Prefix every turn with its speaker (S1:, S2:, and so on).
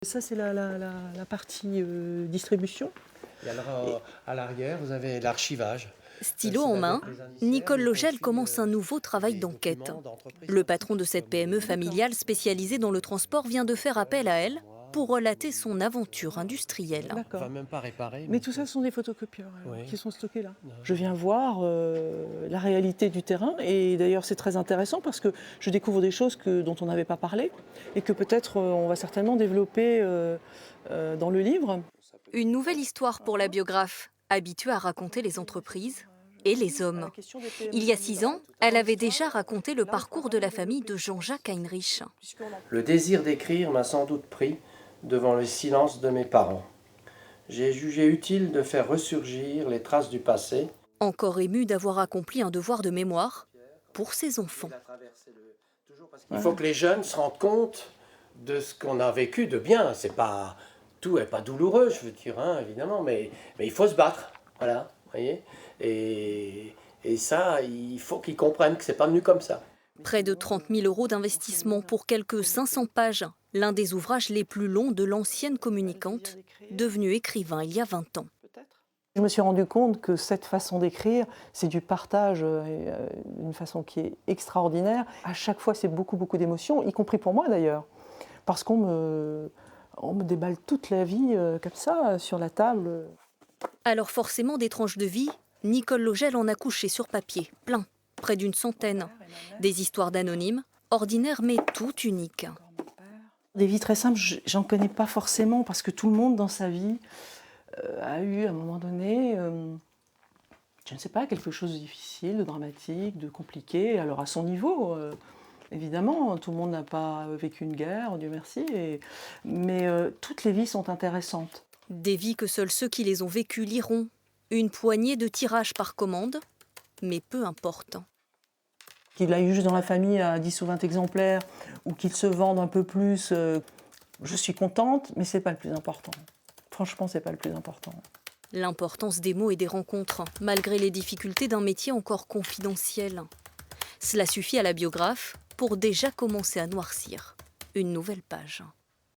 S1: Ça, c'est la partie distribution.
S2: Et alors, à l'arrière, vous avez l'archivage.
S3: Stylo
S2: C'est
S3: en
S2: la
S3: main,
S2: dette des indiciaires,
S3: Nicole
S2: les
S3: Logel
S2: conflits,
S3: commence un nouveau travail
S2: les
S3: d'enquête.
S2: documents d'entreprise
S3: Le patron de cette
S2: comme
S3: PME familiale spécialisée dans le transport vient de faire appel à elle pour relater son aventure industrielle.
S2: On
S1: D'accord.
S2: va même pas réparer.
S1: Mais tout ça, ce sont des photocopieurs
S2: Oui.
S1: qui sont stockés là.
S2: Non.
S1: Je viens voir la réalité du terrain et d'ailleurs c'est très intéressant parce que je découvre des choses dont on n'avait pas parlé et que peut-être on va certainement développer dans le livre.
S3: Une nouvelle histoire pour la biographe, habituée à raconter les entreprises et les hommes. Il y a 6 ans, elle avait déjà raconté le parcours de la famille de Jean-Jacques Heinrich.
S2: Le désir d'écrire m'a sans doute pris devant le silence de mes parents. J'ai jugé utile de faire ressurgir les traces du passé.
S3: Encore ému d'avoir accompli un devoir de mémoire pour ses enfants.
S2: Il faut que les jeunes se rendent compte de ce qu'on a vécu de bien. C'est pas, tout n'est pas douloureux, je veux dire, hein, évidemment, mais il faut se battre. Voilà, voyez. Et ça, il faut qu'ils comprennent que c'est pas venu comme ça.
S3: Près de 30 000 € d'investissement pour quelques 500 pages, l'un des ouvrages les plus longs de l'ancienne communicante, devenue écrivain il y a 20 ans.
S1: Je me suis rendu compte que cette façon d'écrire, c'est du partage d'une façon qui est extraordinaire. À chaque fois, c'est beaucoup d'émotions, y compris pour moi d'ailleurs, parce qu'on me déballe toute la vie comme ça sur la table.
S3: Alors forcément, des tranches de vie, Nicole Logel en a couché sur papier, plein, près d'une centaine. Des histoires d'anonymes, ordinaires mais toutes uniques.
S1: Des vies très simples, j'en connais pas forcément, parce que tout le monde dans sa vie a eu à un moment donné, je ne sais pas, quelque chose de difficile, de dramatique, de compliqué, alors à son niveau. Évidemment, tout le monde n'a pas vécu une guerre, Dieu merci, mais toutes les vies sont intéressantes.
S3: Des vies que seuls ceux qui les ont vécues liront. Une poignée de tirages par commande, mais peu importe.
S1: Qu'il aille juste dans la famille à 10 ou 20 exemplaires, ou qu'il se vende un peu plus, je suis contente, mais ce n'est pas le plus important. Franchement, ce n'est pas le plus important.
S3: L'importance des mots et des rencontres, malgré les difficultés d'un métier encore confidentiel. Cela suffit à la biographe pour déjà commencer à noircir une nouvelle page.